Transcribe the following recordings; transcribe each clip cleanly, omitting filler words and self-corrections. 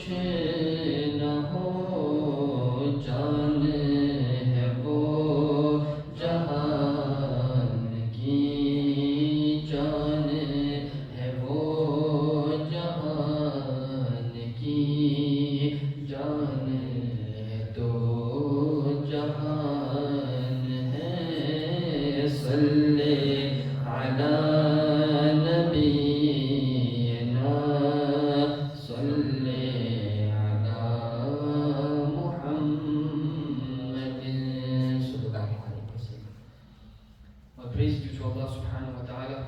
न हो जान है वो जहान की जान है वो जहान की जान है तो जहान है सल्ले अला नबीना सल्ले अला मुहम्मदिन सल्लल्लाहु अलैहि वसल्लम. All praise due to Allah subhanahu wa ta'ala,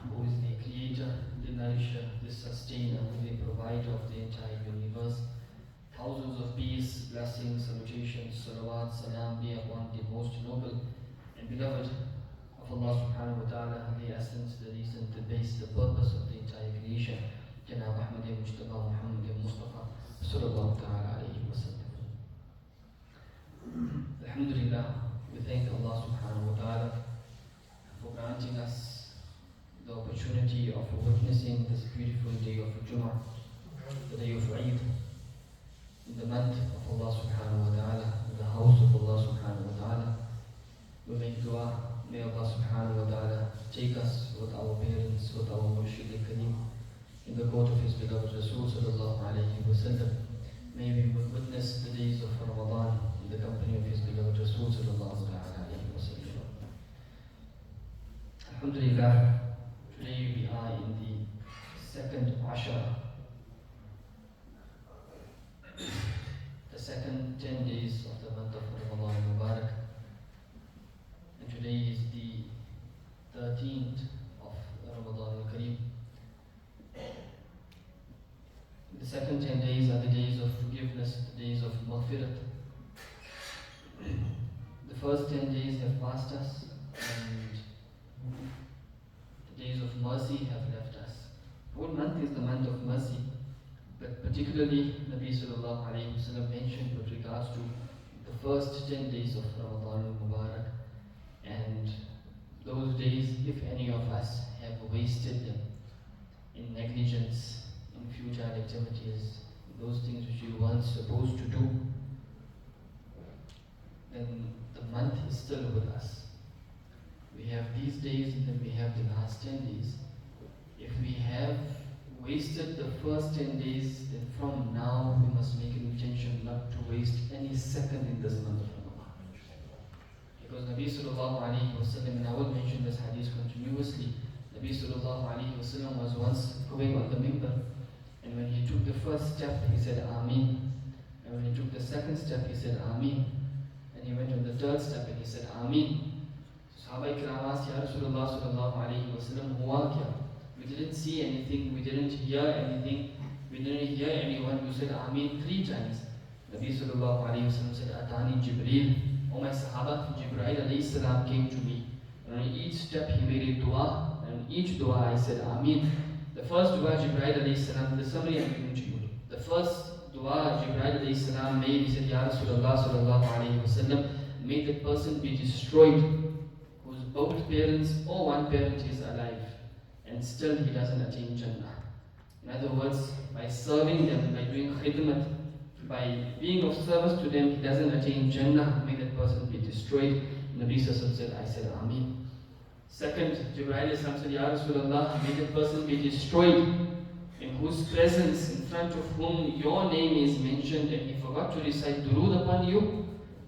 who is the creator, the nourisher, the sustainer, the provider of the entire universe. Thousands of peace, blessings, salutations, salawat, salam be upon the most noble and beloved of Allah subhanahu wa ta'ala, the essence, the reason, the base, the purpose of the entire creation, Janab Ahmad Mujtaba Muhammad Mustafa sallallahu ta'ala alayhi wa sallam. Alhamdulillah, we thank Allah subhanahu wa ta'ala for granting us the opportunity of witnessing this beautiful day of Jummah, the day of Eid, in the month of Allah subhanahu wa ta'ala, in the house of Allah subhanahu wa ta'ala. We make dua, may Allah subhanahu wa ta'ala take us with our parents, with our Murshid al-Kareem, in the court of His beloved Rasul sallallahu alayhi wa sallam. May we witness the days of Ramadan in the company of His beloved Rasul sallallahu alayhi wa sallam. Alhamdulillah, today we are in the second Ashar, the second 10 days of the month of Ramadan Mubarak. And today is the 13th of Ramadan al-Kareem. The second 10 days are the days of forgiveness, the days of maghfirat. The first 10 days have passed us and the days of mercy have left us. The whole month is the month of mercy, but particularly Nabi sallallahu alayhi wa sallam mentioned with regards to the first 10 days of Ramadan al-Mubarak, and those days, if any of us have wasted them in negligence, in futile activities, those things which we weren't supposed to do, then the month is still with us. We have these days and then we have the last 10 days. If we have wasted the first 10 days, then from now we must make an intention not to waste any second in this month of Ramadan. Because Nabi sallallahu alayhi wa sallam, and I will mention this hadith continuously, Nabi sallallahu alayhi wa sallam was once going on the minbar, and when he took the first step, he said Ameen. And when he took the second step, he said Ameen. And he went on the third step and he said Ameen. Sahaba ikram asked, Ya Rasulullah sallallahu alayhi wa sallam, Hua kya? We didn't see anything, we didn't hear anything, we didn't hear anyone. You said Ameen 3 times. Nabi sallallahu alayhi wa sallam said, Atani Jibreel. Oh my Sahaba, Jibreel alayhi salam came to me. And on each step he made a dua, and on each dua I said Ameen. The first dua Jibreel alayhi salam, the summary I'm giving to you. The first dua Jibreel alayhi salam made, he said, Ya Rasulullah sallallahu alayhi wa sallam, may that person be destroyed whose both parents or one parent is alive, and still he doesn't attain Jannah. In other words, by serving them, by doing khidmat, by being of service to them, he doesn't attain Jannah, may that person be destroyed. Nabi Sallallahu Alaihi Wasallam said, I said Ameen. Second, Jibreel said, Ya Rasulullah, may that person be destroyed in whose presence, in front of whom your name is mentioned and he forgot to recite durood upon you,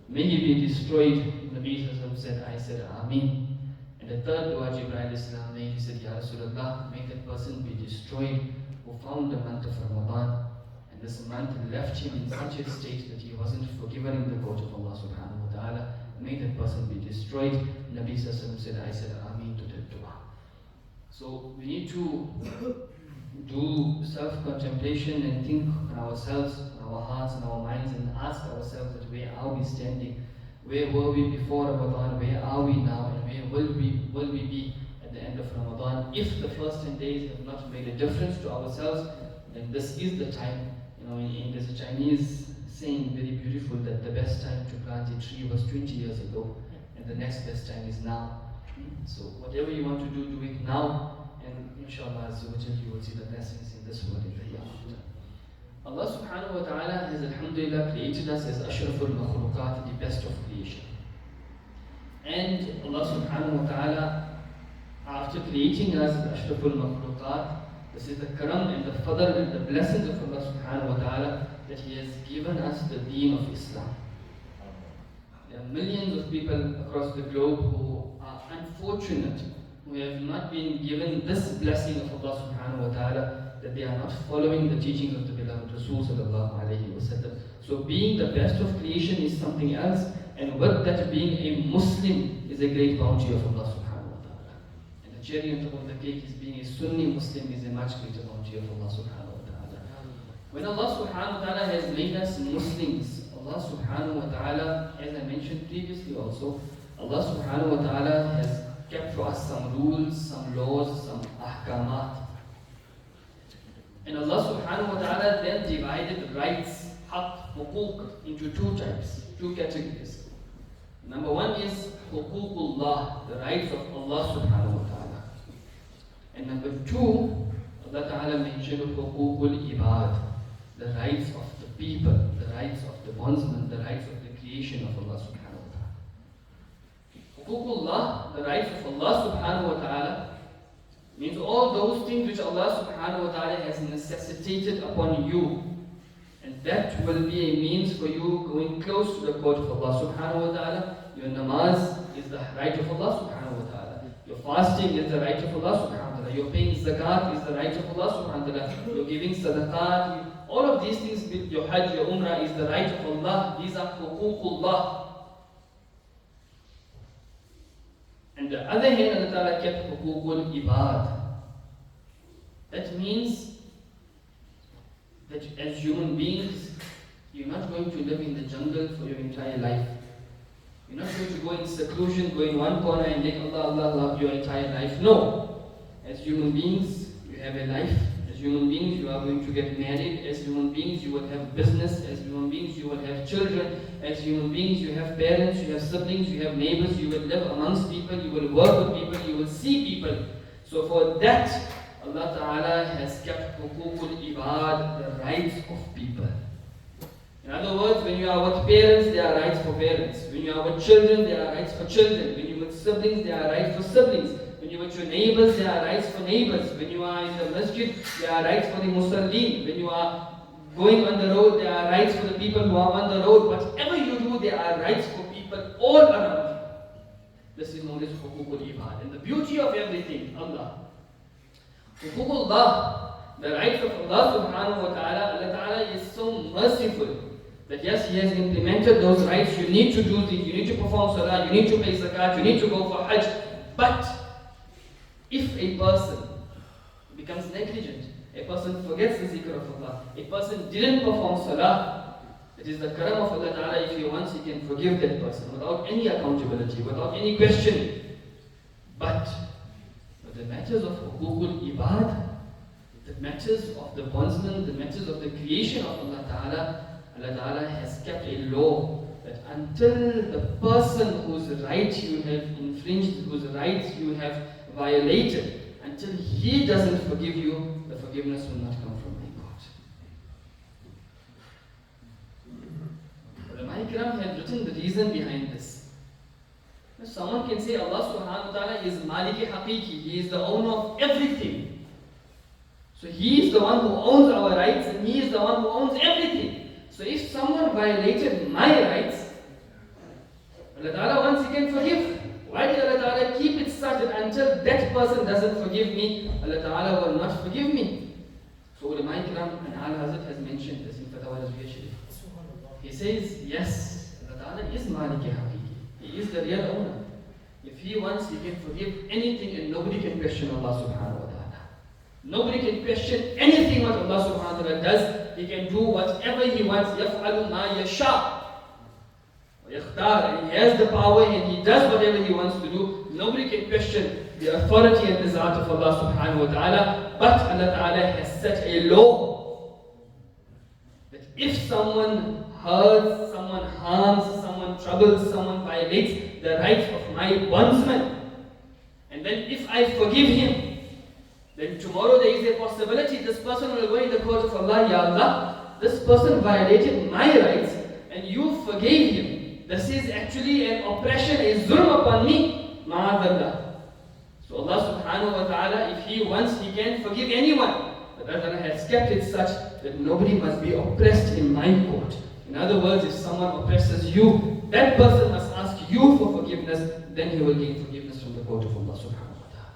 may he be destroyed. Nabi Sallallahu Alaihi Wasallam said, I said Ameen. And the third dua Jibreel made, he said, Ya Rasulullah, may that person be destroyed who found the month of Ramadan, and this month left him in such a state that he wasn't forgiven in the court of Allah subhanahu wa ta'ala. May that person be destroyed. Nabi Sallallahu Alaihi Wasallam said, I said Ameen to that dua. So we need to do self-contemplation and think on ourselves, on our hearts and our minds, and ask ourselves that where are we standing? Where were we before Ramadan? Where are we now? And where will we be at the end of Ramadan? If the first 10 days have not made a difference to ourselves, then this is the time. There's a Chinese saying, very beautiful, that the best time to plant a tree was 20 years ago, and the next best time is now. So whatever you want to do, do it now, and inshallah you will see the blessings in this world and the hereafter. Allah subhanahu wa ta'ala has alhamdulillah created us as ashraful makhluqat, the best of creation. And Allah subhanahu wa ta'ala, after creating us as ashraful makhluqat, this is the karam and the fadl and the blessings of Allah subhanahu wa ta'ala, that He has given us the deen of Islam. There are millions of people across the globe who are unfortunate, who have not been given this blessing of Allah subhanahu wa ta'ala, that they are not following the teachings of the beloved Rasul sallallahu alayhi wa sallam. So being the best of creation is something else, and with that being a Muslim is a great bounty of Allah subhanahu wa ta'ala. And the cherry on top of the cake is being a Sunni Muslim is a much greater bounty of Allah subhanahu wa ta'ala. When Allah subhanahu wa ta'ala has made us Muslims, Allah subhanahu wa ta'ala, as I mentioned previously also, Allah subhanahu wa ta'ala has kept for us some rules, some laws, some ahkamat. And Allah subhanahu wa ta'ala then divided rights, haqq, huqooq, into two types, two categories. Number one is huququllah, the rights of Allah subhanahu wa ta'ala. And number two, Allah ta'ala mentioned huququl Ibaad, the rights of the people, the rights of the bondsmen, the rights of the creation of Allah subhanahu wa ta'ala. Huququllah, the rights of Allah subhanahu wa ta'ala, means all those things which Allah subhanahu wa ta'ala has necessitated upon you. And that will be a means for you going close to the court of Allah subhanahu wa ta'ala. Your namaz is the right of Allah subhanahu wa ta'ala. Your fasting is the right of Allah subhanahu wa ta'ala. Your paying zakat is the right of Allah subhanahu wa ta'ala. Your giving sadaqat, all of these things, your hajj, your umrah is the right of Allah. These are huququllah. And the other hand, Allah ta'ala kept huququl Ibaad. That means that as human beings, you're not going to live in the jungle for your entire life. You're not going to go in seclusion, go in one corner and make Allah, Allah love your entire life. No. As human beings, you have a life. As human beings, you are going to get married. As human beings, you will have business. As human beings, you will have children. As human beings, you have parents, you have siblings, you have neighbors. You will live amongst people, you will work with people, you will see people. So for that, Allah Ta'ala has kept huququl Ibaad, the rights of people. In other words, when you are with parents, there are rights for parents. When you are with children, there are rights for children. When you are with siblings, there are rights for siblings. When you are with your neighbors, there are rights for neighbors. When you are in the masjid, there are rights for the musallin. When you are going on the road, there are rights for the people who are on the road. Whatever you do, there are rights for people all around you. This is known as huququl Ibaad. And the beauty of everything, Allah. Huququllah, the rights of Allah subhanahu wa ta'ala, Allah ta'ala is so merciful that yes, He has implemented those rights. You need to do these, you need to perform salah, you need to pay zakat, you need to go for hajj. But if a person becomes negligent, a person forgets the zikr of Allah, a person didn't perform salah, it is the karam of Allah ta'ala. If He wants, He can forgive that person without any accountability, without any question. But the matters of huququl Ibaad, the matters of the bondsmen, the matters of the creation of Allah Ta'ala, Allah Ta'ala has kept a law that until the person whose right you have infringed, whose rights you have violated, until he doesn't forgive you, the forgiveness will not come from my God. Ulama Ikram have written the reason behind this. Someone can say Allah subhanahu wa ta'ala is Maliki Haqiqi, He is the owner of everything. So He is the one who owns our rights and He is the one who owns everything. So if someone violated my rights, Allah ta'ala once again forgive. Why did Allah ta'ala keep it such that until that person doesn't forgive me, Allah ta'ala will not forgive me? So Ulama Ikram and Al Hazrat has mentioned this in Fatawa Razviya Sharif. He says, yes, Allah ta'ala is Maliki Haqiqi. He is the real owner. If He wants, He can forgive anything and nobody can question Allah subhanahu wa ta'ala. Nobody can question anything what Allah subhanahu wa ta'ala does. He can do whatever He wants. يَفْعَلُ مَا يَشَاءُ وَيَخْتَارُ. And He has the power and He does whatever He wants to do. Nobody can question the authority and the zat of Allah subhanahu wa ta'ala. But Allah ta'ala has set a law that if someone hurts, someone harms, someone troubles, someone violates the rights of my bondsman, and then if I forgive him, then tomorrow there is a possibility this person will go in the court of Allah, Ya Allah, this person violated my rights and you forgave him. This is actually an oppression, a zulm upon me. Ma'adallah. So Allah subhanahu wa ta'ala, if He wants, He can forgive anyone. But Allah has kept it such that nobody must be oppressed in my court. In other words, if someone oppresses you, that person must ask you for forgiveness, then he will gain forgiveness from the court of Allah subhanahu wa ta'ala.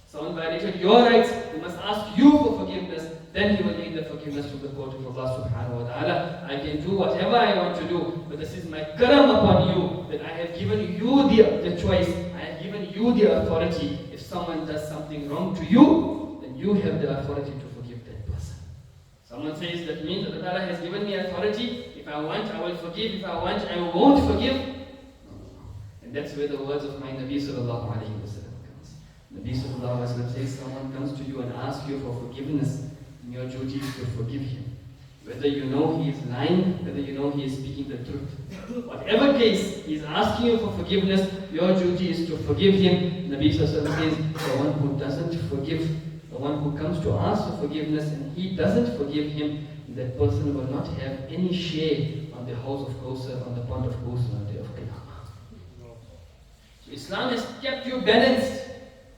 Someone violated your rights, he must ask you for forgiveness, then he will gain the forgiveness from the court of Allah subhanahu wa ta'ala. I can do whatever I want to do, but this is my karam upon you, that I have given you the choice, I have given you the authority. If someone does something wrong to you, then you have the authority to forgive that person. Someone says that means that Allah has given me authority. If I want, I will forgive. If I want, I won't forgive. And that's where the words of my Nabi sallallahu alayhi wa sallam comes. Nabi sallallahu alayhi wa sallam says, someone comes to you and asks you for forgiveness, and your duty is to forgive him. Whether you know he is lying, whether you know he is speaking the truth. Whatever case, he is asking you for forgiveness, your duty is to forgive him. Nabi sallallahu alayhi wa sallam says, the one who doesn't forgive, the one who comes to ask for forgiveness and he doesn't forgive him, that person will not have any share on the house of Kawthar, on the pond of Kawthar on the day of Qiyamah. So Islam has kept you balanced.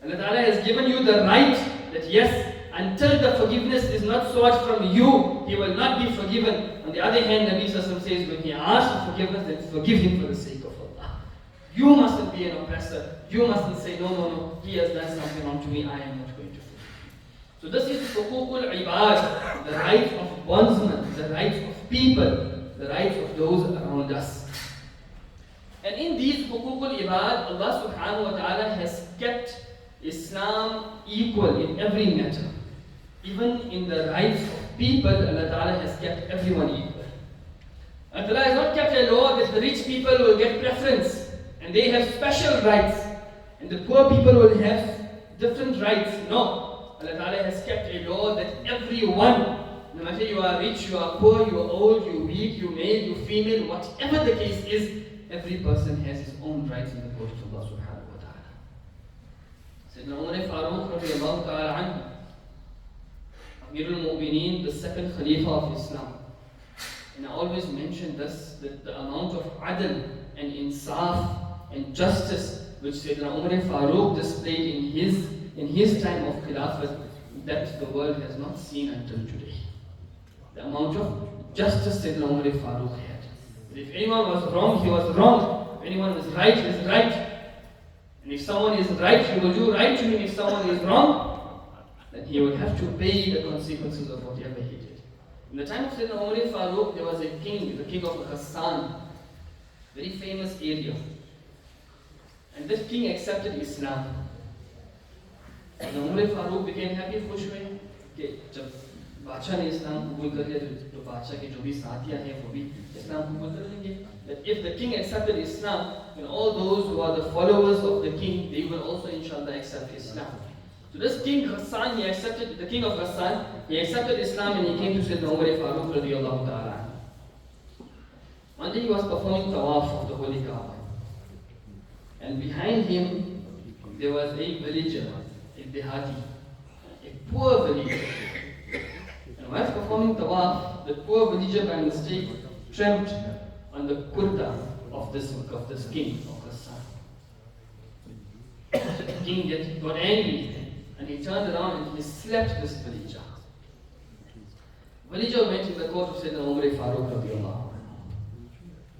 Allah Ta'ala has given you the right that yes, until the forgiveness is not sought from you, he will not be forgiven. On the other hand, Nabi Sallallahu Alaihi Wasallam says, when he asks for forgiveness, then forgive him for the sake of Allah. You mustn't be an oppressor. You mustn't say, no, he has done something wrong to me, I am not going to forgive him. So this is Huqooq Ibaad, the rights of bondsmen, the rights of people, the rights of those around us. And in these Huqooq Ibaad, Allah subhanahu wa ta'ala has kept Islam equal in every matter. Even in the rights of people, Allah ta'ala has kept everyone equal. Allah ta'ala has not kept a law that the rich people will get preference and they have special rights and the poor people will have different rights. No. Allah Ta'ala has kept a law that everyone, no matter you are rich, you are poor, you are old, you are weak, you are male, you are female, whatever the case is, every person has his own rights in the court of Allah subhanahu wa ta'ala. Sayyidina Umar Farooq radiallahu ta'ala anhu, Amir al-Mu'mineen, the second Khalifa of Islam. And I always mention this, that the amount of adl and insaf and justice which Sayyidina Umar Farooq displayed in his time of Khilafat, that the world has not seen until today. The amount of justice Sayyidina Umar Farooq had. That if anyone was wrong, he was wrong. If anyone was right, he is right. And if someone is right, he will do right to him. If someone is wrong, then he will have to pay the consequences of whatever he did. In the time of Sayyidina Umar Farooq, there was a king, the king of Ghassan, very famous area. And this king accepted Islam. And Umar Farooq became happy, खुश हुए कि जब बादशाह ने इस्लाम कबूल कर लिया तो बादशाह के जो भी साथियाँ हैं वो भी इस्लाम कबूल कर लेंगे. That if the king accepted Islam, then all those who are the followers of the king, they will also inshallah accept Islam. So this king Ghassan, the king of Ghassan, he accepted Islam and he came to Sayyidina Umar Farooq radiyallahu ta'ala. One day he was performing tawaf of the Holy Kaaba. And behind him, there was a villager, a dehati, a poor villager. And while performing tawaf, the poor villager by mistake tramped on the kurta of this king of Ghassan. The king got angry and he turned around and he slapped this villager. Villager went in the court of Sayyidina Umar Farooq radiyallahu anhu.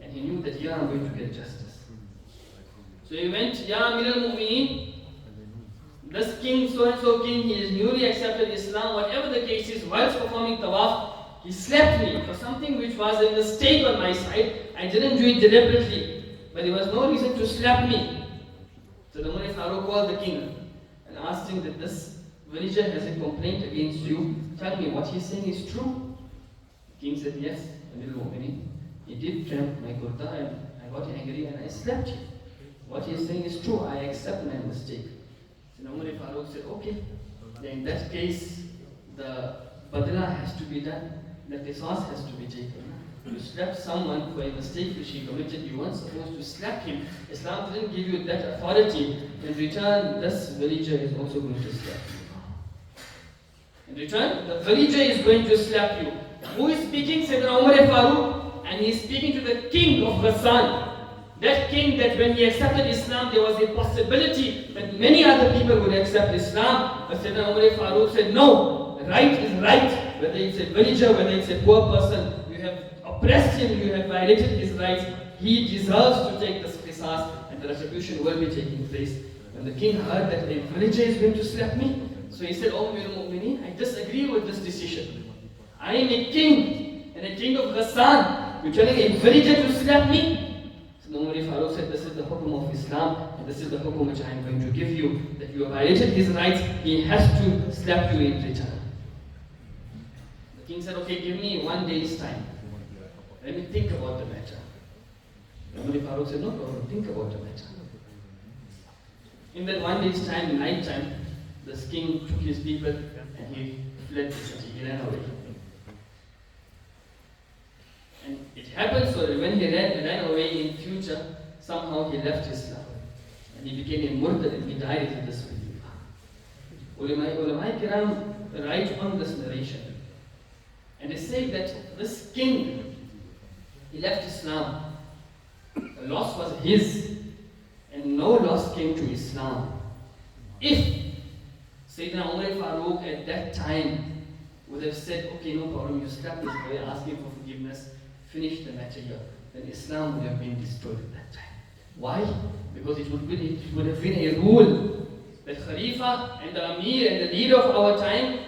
And he knew that here I'm going to get justice. So he went, Ya Amir al-Mu'mineen, this king, so-and-so king, he has newly accepted Islam, whatever the case is, whilst performing tawaf, he slapped me for something which was a mistake on my side. I didn't do it deliberately, but there was no reason to slap me. So the Umar Farooq called the king and asked him that this villager has a complaint against you. Tell me, what he's saying is true? The king said, yes, Amir al-Mu'mineen. He did tramp my kurta and I got angry and I slapped him. What he is saying is true, I accept my mistake. So Umar Farooq said, okay, then in that case, the badla has to be done, the qisas has to be taken. You slap someone for a mistake which he committed, you weren't supposed to slap him. Islam didn't give you that authority. In return, this villager is also going to slap you. In return, the villager is going to slap you. Who is speaking? Sayyidina Umar Farooq, and he is speaking to the king of Ghassan. That king that when he accepted Islam, there was a possibility that many other people would accept Islam. But Sayyidina Umar Farooq said, no, right is right. Whether it's a villager, whether it's a poor person, you have oppressed him, you have violated his rights. He deserves to take this qisas, and the retribution will be taking place. When the king heard that a villager is going to slap me, so he said, oh Amir al-Mu'mineen, I disagree with this decision. I am a king, and a king of Ghassan. You're telling a villager to slap me? So Umar Farooq said, this is the hukum of Islam, and this is the hukum which I am going to give you, that you have violated his rights, he has to slap you in return. The king said, okay, give me 1 day's time. Let me think about the matter. Umar Farooq said, no problem, think about the matter. In that 1 day's time, night time, this king took his people and he fled the city, he ran away. And it happened so that when he ran away in future, somehow he left Islam. And he became a murtad and he died in this belief. Ulama Kiram write on this narration. And they say that this king, he left Islam. The loss was his, and no loss came to Islam. If Sayyidina Umar Farooq at that time would have said, okay, no problem, you slap this boy, ask him for forgiveness, finish the matter here, then Islam would have been destroyed at that time. Why? Because it would have been a rule that Khalifa and the Amir and the leader of our time,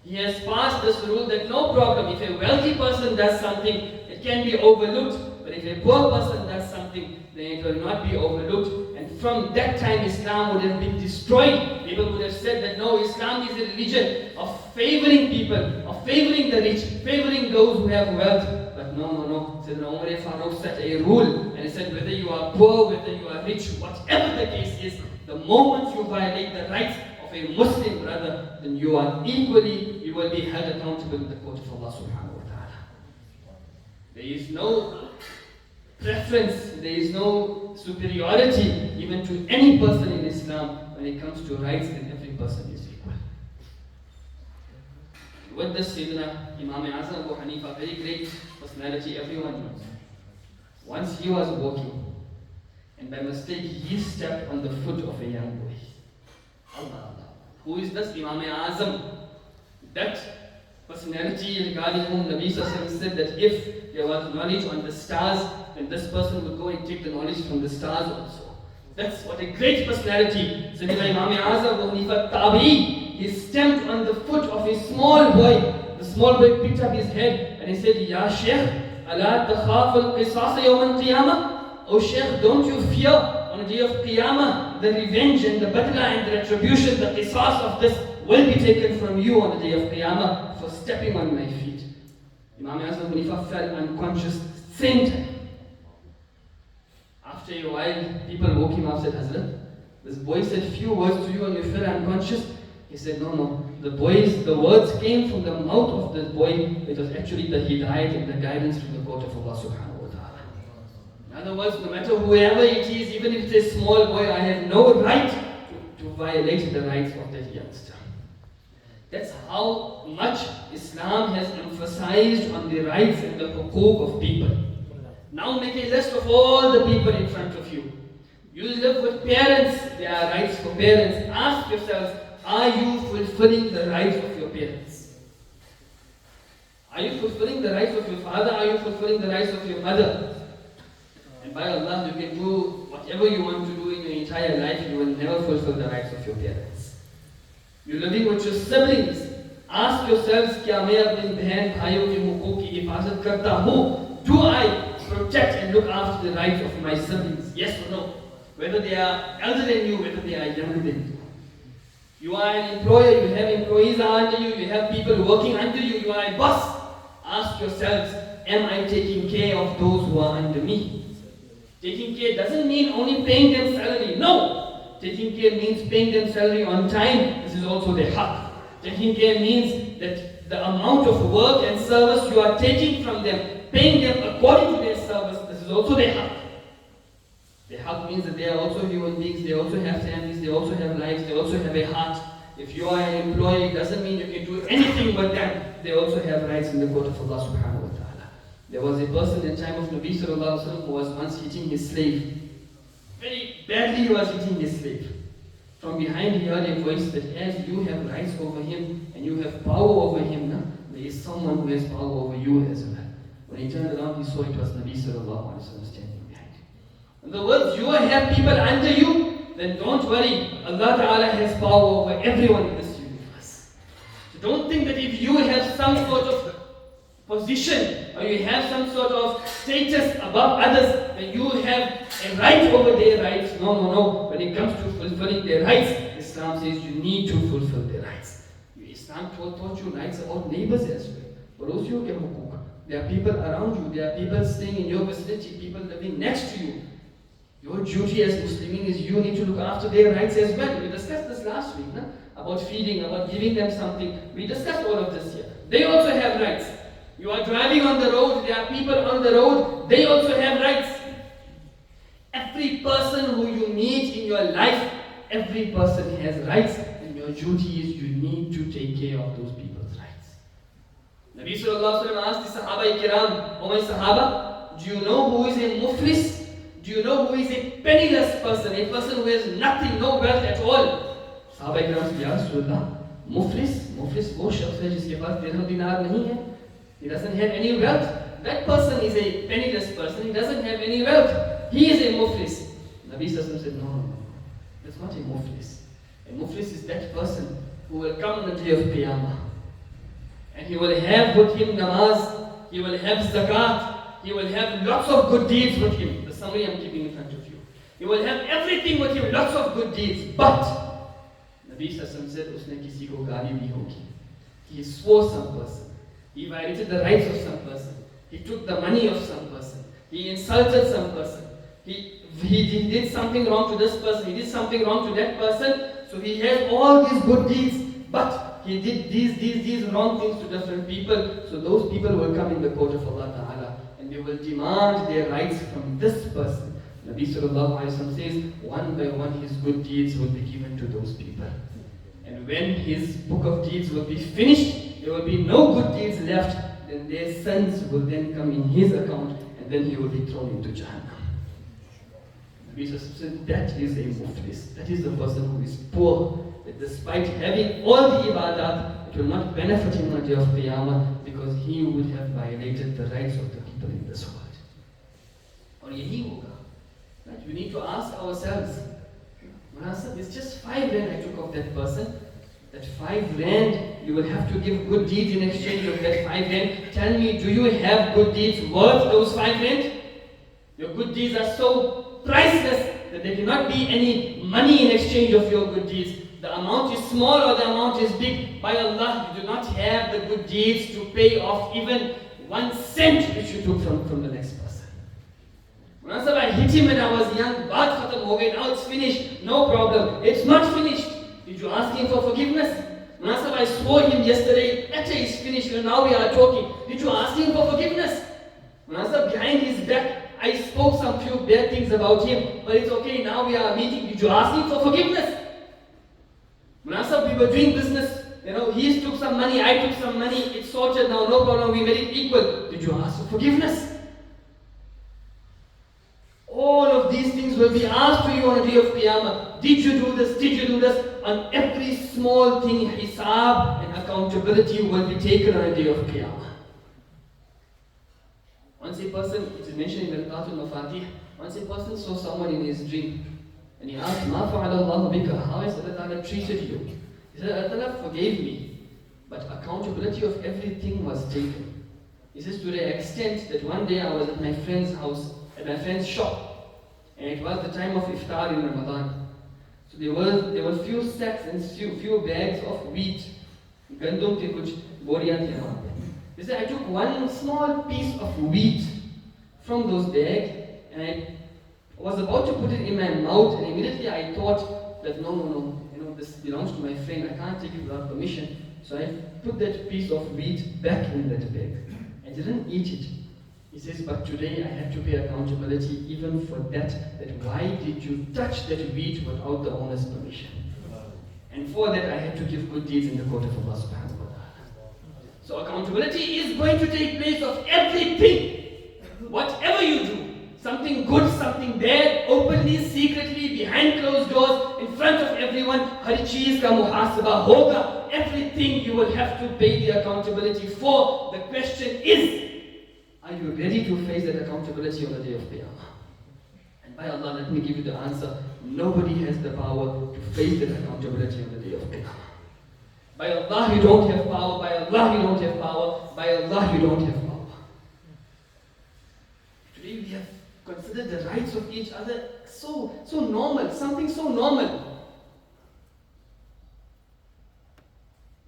he has passed this rule that no problem, if a wealthy person does something, it can be overlooked. But if a poor person does something, then it will not be overlooked. And from that time, Islam would have been destroyed. People would have said that no, Islam is a religion of favoring people, of favoring the rich, favoring those who have wealth. But no. Sayyidina Umar Farooq set a rule, and he said whether you are poor, whether you are rich, whatever the case is, the moment you violate the rights of a Muslim brother, then you will be held accountable in the court of Allah subhanahu wa ta'ala. There is no preference, there is no superiority even to any person in Islam when it comes to rights, and every person is equal. With this, Sayyidina Imam Azam Abu Hanifa, very great personality, everyone knows. Once he was walking, and by mistake he stepped on the foot of a young boy. Allah. Who is this? Imam Azam. That personality regarding whom Nabi said that if there was knowledge on the stars, then this person would go and take the knowledge from the stars also. That's what a great personality. Sayyidina Imam Azam Abu Hanifa Tabi'i, he stamped on the foot of a small boy. The small boy picked up his head and he said, Ya Shaykh, ala takhaf al-qisas yawm al-qiyamah? Oh Shaykh, don't you fear on the day of Qiyamah the revenge and the batla and the retribution, the qisas of this will be taken from you on the day of Qiyamah for stepping on my feet. Imam Azam Abu Hanifa fell unconscious same time. After a while, people woke him up and said, Hazrat, this boy said few words to you and you fell unconscious. He said, no. The words came from the mouth of this boy. It was actually the hidayat and the guidance from the court of Allah subhanahu wa ta'ala. In other words, no matter whoever it is, even if it's a small boy, I have no right to violate the rights of that youngster. That's how much Islam has emphasized on the rights and the huqooq of people. Now make a list of all the people in front of you. You live with parents, there are rights for parents. Ask yourselves, are you fulfilling the rights of your parents? Are you fulfilling the rights of your father? Are you fulfilling the rights of your mother? And by Allah, you can do whatever you want to do in your entire life, you will never fulfill the rights of your parents. You're living with your siblings. Ask yourselves, क्या मैं अपने बहन भाइयों के हुकूक की हिफाजत करता हूँ? Do I protect and look after the rights of my siblings? Yes or no? Whether they are elder than you, whether they are younger than you. You are an employer, you have employees under you, you have people working under you, you are a boss. Ask yourselves, am I taking care of those who are under me? Taking care doesn't mean only paying them salary. No! Taking care means paying them salary on time. This is also the haqq. Taking care means that the amount of work and service you are taking from them, paying them according to their service, this is also the haqq. The haqq means that they are also human beings, they also have families, they also have lives, they also have a heart. If you are an employee, it doesn't mean you can do anything with them. They also have rights in the court of Allah subhanahu wa ta'ala. There was a person in the time of Nabi sallallahu alaihi wasallam who was once hitting his slave. Very badly he was hitting his slave. From behind he heard a voice that as you have rights over him and you have power over him, there is someone who has power over you as well. When he turned around, he saw it was Nabi sallallahu alaihi wasallam standing behind him. In other words, you have people under you, then don't worry. Allah Ta'ala has power over everyone in this universe. So don't think that if you have some sort of position or you have some sort of status above others, then you have a right over their rights. No, no, no. When it comes to fulfilling their rights, Islam says you need to fulfill their rights. Islam taught you rights about neighbors as well. But also you get huqooq. There are people around you, there are people staying in your vicinity, people living next to you. Your duty as Muslimin is you need to look after their rights as well. We discussed this last week, about feeding, about giving them something. We discussed all of this here. They also have rights. You are driving on the road, there are people on the road, they also have rights. Every person who you meet in your life, every person has rights, and your duty is you need to take care of those people's rights. Nabi sallallahu alaihi wasallam asked the Sahaba Kiram, "O my Sahaba, do you know who is a muflis? Do you know who is a penniless person, a person who has nothing, no wealth at all?" Sahaba Kiram said, "Ya Rasulullah, muflis वो शख्स है जिसके पास दिरहम दिनार नहीं है. He doesn't have any wealth. That person is a penniless person. He doesn't have any wealth. He is a muflis." Nabi Sallallahu said, no, that's not a muflis. A muflis is that person who will come on the day of Qiyamah. And he will have with him namaz, he will have zakat, he will have lots of good deeds with him. The summary I'm keeping in front of you. He will have everything with him, lots of good deeds. But, Nabi Sallallahu said, usne kisi ko gaali bhi hogi. He swore some person. He violated the rights of some person. He took the money of some person. He insulted some person. He did something wrong to this person. He did something wrong to that person. So he has all these good deeds, but he did these wrong things to different people. So those people will come in the court of Allah Ta'ala and they will demand their rights from this person. Nabi Sallallahu Alaihi Wasallam says, one by one his good deeds will be given to those people. And when his book of deeds will be finished, there will be no good deeds left. Then their sins will then come in his account and then he will be thrown into Jahannam. Nabi said that is a muflis. That is the person who is poor. That despite having all the ibadat, it will not benefit him on the day of Qiyamah because he would have violated the rights of the people in this world. Or yahi hoga. Right? We need to ask ourselves, it's just 5 rand I took off that person. That 5 rand, you will have to give good deeds in exchange of that 5 rand. Tell me, do you have good deeds worth those 5 rand? Your good deeds are so priceless that there cannot be any money in exchange of your good deeds. The amount is small or the amount is big. By Allah, you do not have the good deeds to pay off even 1 cent which you took from the next person. When I hit him when I was young, baat khatam ho gayi, now it's finished, no problem. It's not finished. Did you ask him for forgiveness? When I swore him yesterday, that day is finished, and now we are talking. Did you ask him for forgiveness? When behind his back, I spoke some few bad things about him, but it's okay, now we are meeting. Did you ask him for forgiveness? When we were doing business, he took some money, I took some money, it's sorted now, no problem, we made it equal. Did you ask for forgiveness? All of these things will be asked to you on the day of Qiyamah. Did you do this? Did you do this? On every small thing, hisab and accountability will be taken on the day of Qiyamah. Once a person, it is mentioned in the Qur'an al-Mafatih, once a person saw someone in his dream, and he asked, "Ma fa'ala Allahu bika?" How has Allah Ta'ala treated you? He said, "Allah Ta'ala forgave me, but accountability of everything was taken." He says, to the extent that one day I was at my friend's house, at my friend's shop, and it was the time of iftar in Ramadan. So there were few sacks and few bags of wheat. Gandum ke kuch boriyan the वहाँ पे. He said, I took one small piece of wheat from those bags, and I was about to put it in my mouth, and immediately I thought that no, this belongs to my friend, I can't take it without permission. So I put that piece of wheat back in that bag. I didn't eat it. He says, but today I have to pay accountability even for that why did you touch that wheat without the owner's permission? And for that I had to give good deeds in the court of Allah subhanahu wa ta'ala. So accountability is going to take place of everything. Whatever you do, something good, something bad, openly, secretly, behind closed doors, in front of everyone, har cheez ka muhasaba hoga. Everything you will have to pay the accountability for. The question is, are you ready to face that accountability on the day of Qiyamah? And by Allah, let me give you the answer. Nobody has the power to face that accountability on the day of Qiyamah. By Allah, you don't have power. By Allah, you don't have power. By Allah, you don't have power. Today we have considered the rights of each other so normal, something so normal.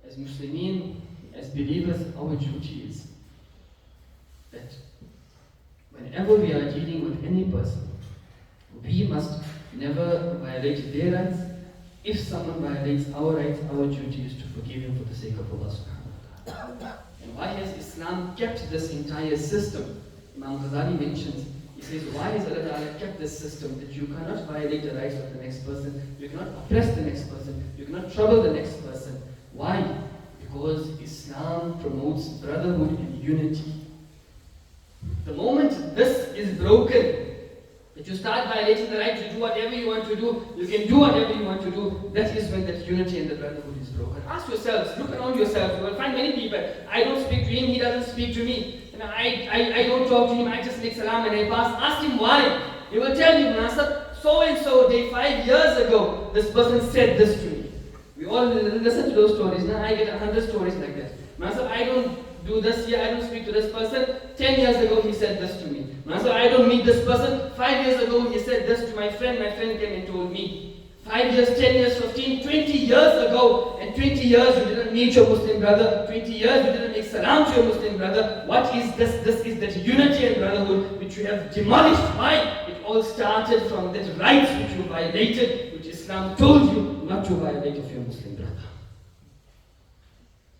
As Muslimin, as believers, our duty is that whenever we are dealing with any person, we must never violate their rights. If someone violates our rights, our duty is to forgive him for the sake of Allah subhanahu wa ta'ala. And why has Islam kept this entire system? Imam Ghazali mentions, he says, why has Allah Ta'ala kept this system that you cannot violate the rights of the next person, you cannot oppress the next person, you cannot trouble the next person. Why? Because Islam promotes brotherhood and unity. The moment this is broken, that you start violating the right to do whatever you want to do, you can do whatever you want to do, that is when that unity and the brotherhood is broken. Ask yourselves, look around yourselves, you will find many people, I don't speak to him, he doesn't speak to me. I don't talk to him, I just make salam and I pass. Ask him why. He will tell you, Master, so and so day 5 years ago, this person said this to me. We all listen to those stories. Now I get 100 stories like that. Master, I don't do this here, I don't speak to this person. 10 years ago he said this to me. Master, I don't meet this person. 5 years ago he said this to my friend came and told me. 5 years, 10 years, 15, 20 years ago, and 20 years you didn't meet your Muslim brother, 20 years you didn't make salam to your Muslim brother. What is this? This is that unity and brotherhood which you have demolished. Why? It all started from that right which you violated, which Islam told you not to violate of your Muslim brother.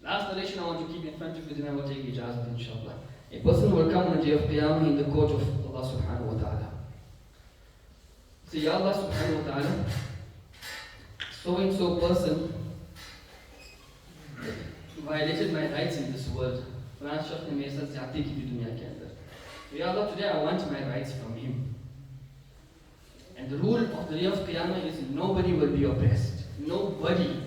Last narration I want to keep in front of you, then I will take ijazat inshallah. A person will come on the day of Qiyamah in the court of Allah subhanahu wa ta'ala. Say, Ya Allah subhanahu wa ta'ala, so and so person violated my rights in this world. Ya Allah, today I want my rights from him. And the rule of the day of Qiyamah is nobody will be oppressed. Nobody.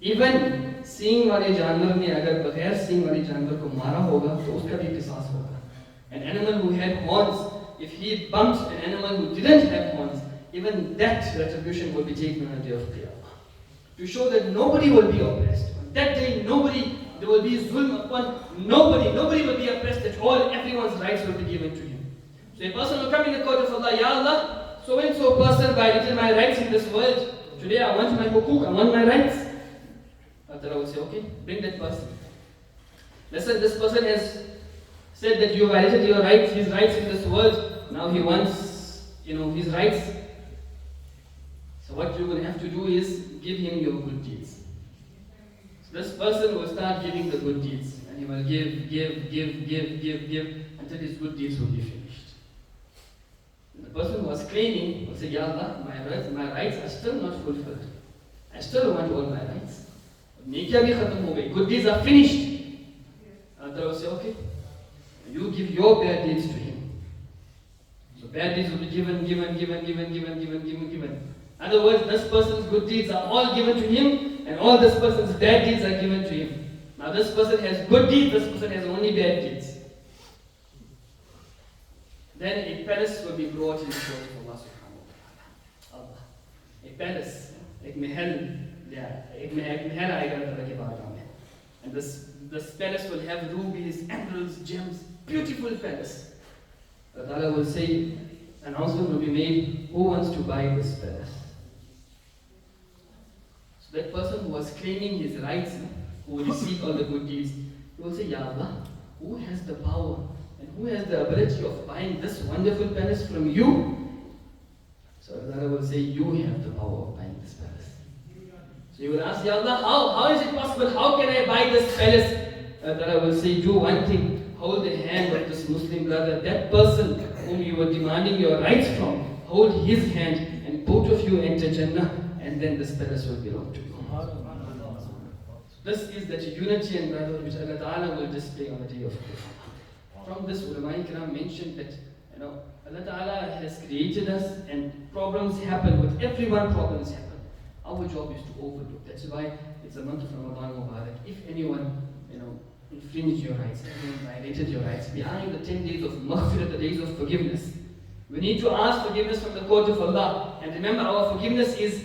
Even seeing वाले जानवर ने अगर बगैर seeing वाले जानवर को मारा होगा तो उसका भी किसास होगा. An animal who had horns, if he bumped an animal who didn't have horns, even that retribution will be taken on the day of Qiyamah. To show that nobody will be oppressed. On that day, there will be zulm upon nobody. Nobody will be oppressed at all. Everyone's rights will be given to him. So a person will come in the court of Allah, Ya Allah, so and so person violated my rights in this world. Today I want my huqooq, I want my rights. Allah will say, okay, bring that person. Listen, this person has said that you violated your rights, his rights in this world. Now he wants, his rights. So what you're going to have to do is give him your good deeds. So this person will start giving the good deeds. And he will give until his good deeds will be finished. And the person who was claiming will say, Ya Allah, my rights are still not fulfilled. I still want all my rights. Good deeds are finished. Allah will say, okay, you give your bad deeds to him. So bad deeds will be given. In other words, this person's good deeds are all given to him, and all this person's bad deeds are given to him. Now this person has good deeds, this person has only bad deeds. Then a palace will be brought in the court of Allah subhanahu wa ta'ala. A palace, एक महल आएगा अल्लाह के बारगाह में. And this palace will have rubies, emeralds, gems, beautiful palace. Allah will say, announcement will be made, who wants to buy this palace? So that person who was claiming his rights, who will receive all the good deeds, he will say, Ya Allah, who has the power and who has the ability of buying this wonderful palace from you? So Allah will say, you have the power of buying this palace. So you will ask, Ya Allah, how is it possible? How can I buy this palace? Allah will say, do one thing, hold the hand of this Muslim brother, that person whom you were demanding your rights from, hold his hand and both of you enter Jannah, and then this palace will belong to you. This is that unity and brotherhood which Allah Ta'ala will display on the day of Qiyamah. From this, ulama ikram mentioned that Allah Ta'ala has created us and problems happen. With everyone, problems happen. Our job is to overlook. That's why it's a month of Ramadan Mubarak. If anyone infringed your rights, anyone violated your rights, behind the 10 days of maghfirah, the days of forgiveness, we need to ask forgiveness from the court of Allah. And remember, our forgiveness is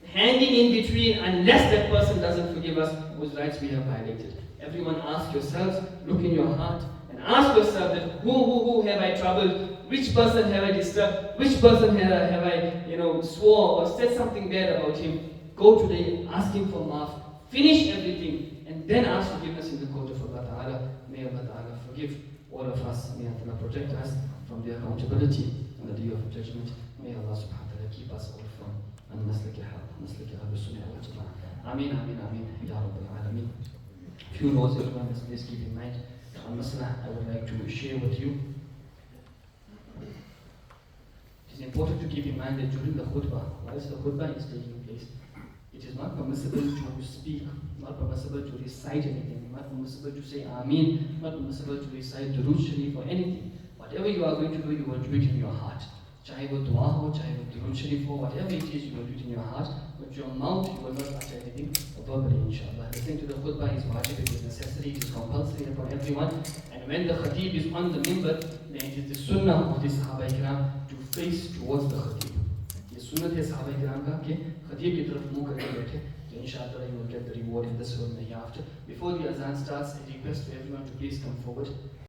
hanging in between unless that person doesn't forgive us whose rights we have violated. Everyone ask yourselves, look in your heart, and ask yourself that who have I troubled? Which person have I disturbed? Which person have I swore or said something bad about him? Go today, ask him for maaf, finish everything, and then ask forgiveness in the court of Allah Ta'ala. May Allah Ta'ala forgive all of us. May Allah protect us from the accountability on the day of judgment. May Allah subhanahu wa ta'ala keep us all from al-maslaki al-sunnah wal jama'ah. Ameen, ameen, ameen. Ya Rabbil Alameen. Few notes everyone, please keep in mind. Al-maslah, I would like to share with you. It is important to keep in mind that during the khutbah, whilst the khutbah is taking place, it is not permissible to speak, not permissible to recite anything, not permissible to say Ameen, not permissible to recite Durood Sharif or anything. Whatever you are going to do, you will do it in your heart. Chahe wo dua ho, chahe wo Durood Sharif ho, whatever it is, you will do it in your heart. With your mouth, you will not utter anything verbally, inshallah. Listening to the khutbah is wajib, it is necessary, it is compulsory upon everyone. And when the khatib is on the mimbar, then it is the sunnah of the Sahaba Ikram to face towards the khatib. ये सुन्नत है सहाबा किराम का कि खतीब की तरफ मुंह करके बैठे तो इंशाअल्लाह you will get the reward in this world and hereafter. Before the azan starts, I request for everyone to please come forward.